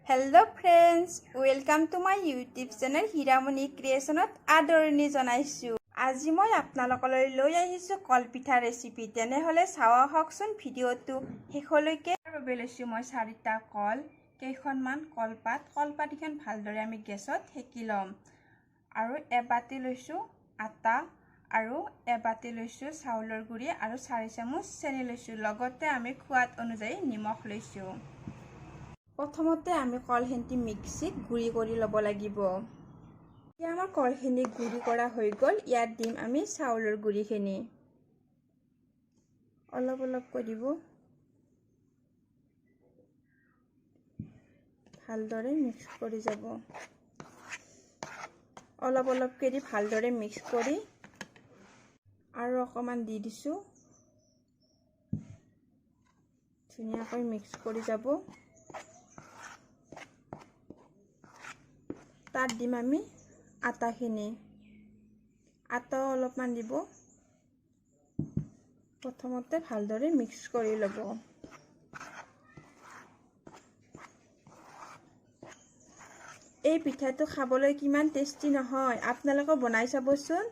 Hello friends, welcome to my YouTube channel Hiramoni Creationত আদৰণি জনাইছো। আজি মই আপোনালোকলৈ লৈ আহিছো কলপিঠা ৰেচিপি। তেনেহলে চাও হকচোন ভিডিওটো শেষলৈকে। বাবে লৈছো মই 4টা কল, কেইখনমান কলপাত এখন ভালদৰে আমি গেছত সেকি লম। আৰু এবাটি লৈছো আটা আৰু এবাটি লৈছো চাউলৰ গুৰি আৰু 4 চামুচ চেনি লৈছো। লগতে আমি খোৱাদ অনুযায়ী নিমখ লৈছো। প্ৰথমতে আমি কলখিনি মিক্সিত গুৰি কৰি ল'ব লাগিব। এতিয়া আমাৰ কলখিনি গুৰি কৰা হৈ গ'ল। ইয়াত দিম আমি চাউলৰ গুৰিখিনি। অলপ অলপকৈ দিব। ভালদৰে মিক্স কৰি যাব। অলপ অলপকৈ দি ভালদৰে মিক্স কৰি আৰু অকমান দি দিছো। ধুনীয়াকৈ মিক্স কৰি যাব। তাত দিম আমি আটাখিনি। আটা অলপমান দিব। প্ৰথমতে ভালদৰে মিক্স কৰি ল'ব। এই পিঠাটো খাবলৈ কিমান টেষ্টি নহয়, আপোনালোকে বনাই চাবচোন।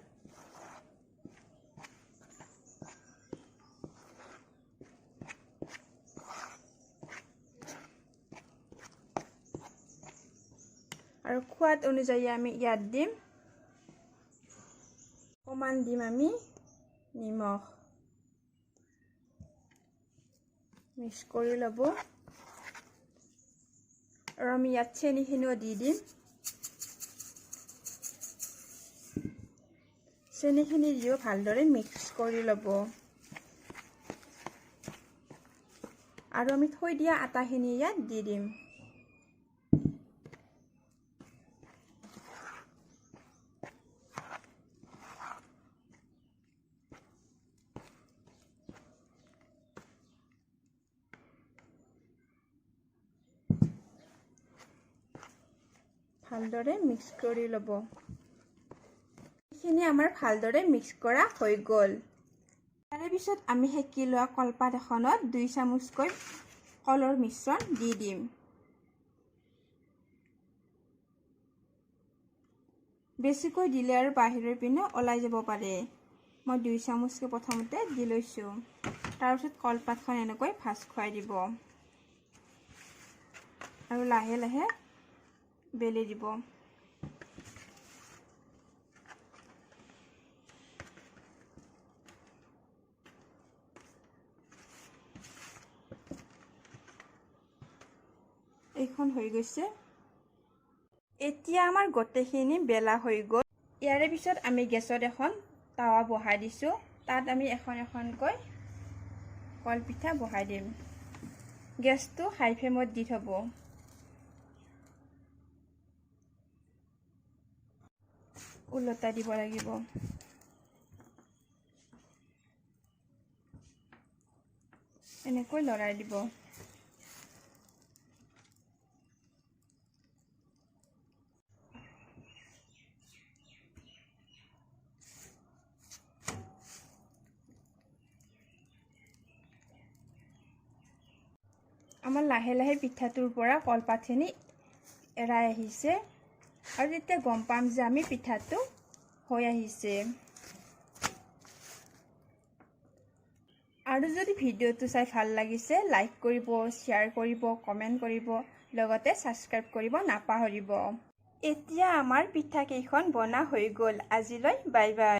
আৰু খোৱাদ অনুযায়ী আমি ইয়াত দিম অকমান দিম আমি নিমখ। মিক্স কৰি ল'ব। আৰু আমি ইয়াত চেনিখিনিও দি দিম। চেনিখিনি দিও ভালদৰে মিক্স কৰি ল'ব। আৰু আমি থৈ দিয়া আটাখিনি ইয়াত দি দিম। ভালদৰে মিক্স কৰি ল'ব। এইখিনি আমাৰ ভালদৰে মিক্স কৰা হৈ গ'ল। তাৰে পিছত আমি সেকি লোৱা কলপাত এখনত 2 চামুচকৈ কলৰ মিশ্ৰণ দি দিম। বেছিকৈ দিলে আৰু বাহিৰৰ পিনে ওলাই যাব পাৰে। মই 2 চামুচকৈ প্ৰথমতে দি লৈছো। তাৰপিছত কলপাতখন এনেকৈ ভাজ খুৱাই দিব আৰু লাহে লাহে বেলি দিব। এইখন হৈ গৈছে। এতিয়া আমাৰ গোটেইখিনি বেলা হৈ গ'ল। ইয়াৰে পিছত আমি গেছত এখন তাৱা বহাই দিছো। তাত আমি এখন এখনকৈ কলপিঠা বহাই দিম। গেছটো হাই ফ্লেমত দি থব। উলটাই দিব লাগিব। এনেকৈ লৰাই দিব। আমাৰ লাহে লাহে পিঠাটোৰ পৰা কলপাতখিনি এৰাই আহিছে। আৰু তেতিয়া গম পাম যে আমি পিঠাটো হৈ আহিছে। আৰু যদি ভিডিওটো চাই ভাল লাগিছে লাইক কৰিব, শ্বেয়াৰ কৰিব, কমেণ্ট কৰিব, লগতে ছাবস্ক্ৰাইব কৰিব নাপাহৰিব। এতিয়া আমাৰ পিঠা কেইখন বনা হৈ গ'ল। আজিলৈ বাই বাই।